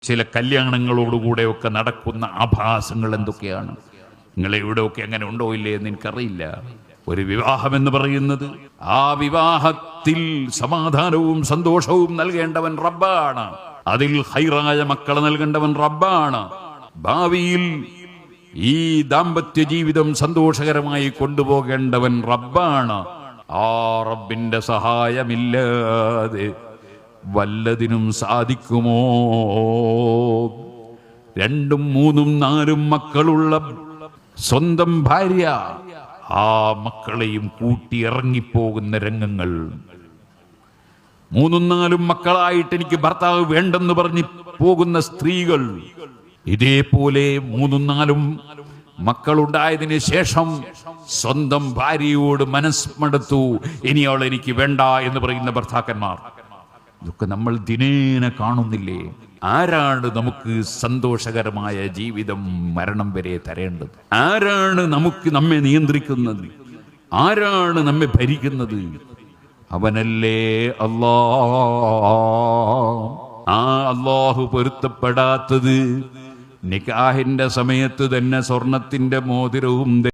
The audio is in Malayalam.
ചില കല്യാണങ്ങളോടുകൂടെയൊക്കെ നടക്കുന്ന ആഭാസങ്ങൾ എന്തൊക്കെയാണ്? നിങ്ങളെ ഇവിടെയൊക്കെ അങ്ങനെ ഉണ്ടോ ഇല്ലേ എന്ന് എനിക്കറിയില്ല. ഒരു വിവാഹം എന്ന് പറയുന്നത്, ആ വിവാഹത്തിൽ സമാധാനവും സന്തോഷവും നൽകേണ്ടവൻ റബ്ബാണ്. അതിൽ ഹൈറായ മക്കളെ നൽകേണ്ടവൻ റബ്ബാണ്. ഭാവിയിൽ ഈ ദാമ്പത്യ ജീവിതം സന്തോഷകരമായി കൊണ്ടുപോകേണ്ടവൻ റബ്ബാണ്. ആ റബ്ബിന്റെ സഹായമില്ലാതെ വല്ലതിനും സാധിക്കുമോ? 2, 3, 4 മക്കളുള്ള സ്വന്തം ഭാര്യ ആ മക്കളെയും കൂട്ടി ഇറങ്ങിപ്പോകുന്ന രംഗങ്ങൾ. 3, 4 മക്കളായിട്ട് എനിക്ക് ഭർത്താവ് വേണ്ടെന്ന് പറഞ്ഞ് പോകുന്ന സ്ത്രീകൾ. ഇതേപോലെ 3, 4 മക്കളുണ്ടായതിനു ശേഷം സ്വന്തം ഭാര്യയോട് മനസ്മടുത്തു, ഇനി അവൾ എനിക്ക് വേണ്ട എന്ന് പറയുന്ന ഭർത്താക്കന്മാർ. ഇതൊക്കെ നമ്മൾ ദിനേന കാണുന്നില്ലേ? ആരാണ് നമുക്ക് സന്തോഷകരമായ ജീവിതം മരണം വരെ തരേണ്ടത്? ആരാണ് നമ്മെ നിയന്ത്രിക്കുന്നത്? ആരാണ് നമ്മെ ഭരിക്കുന്നത്? അവനല്ലേ അല്ലാഹ്. ആ അല്ലാഹു പൊരുത്തപ്പെടാത്തത് നിക്കാഹിന്റെ സമയത്ത് തന്നെ സ്വർണത്തിന്റെ മോതിരവും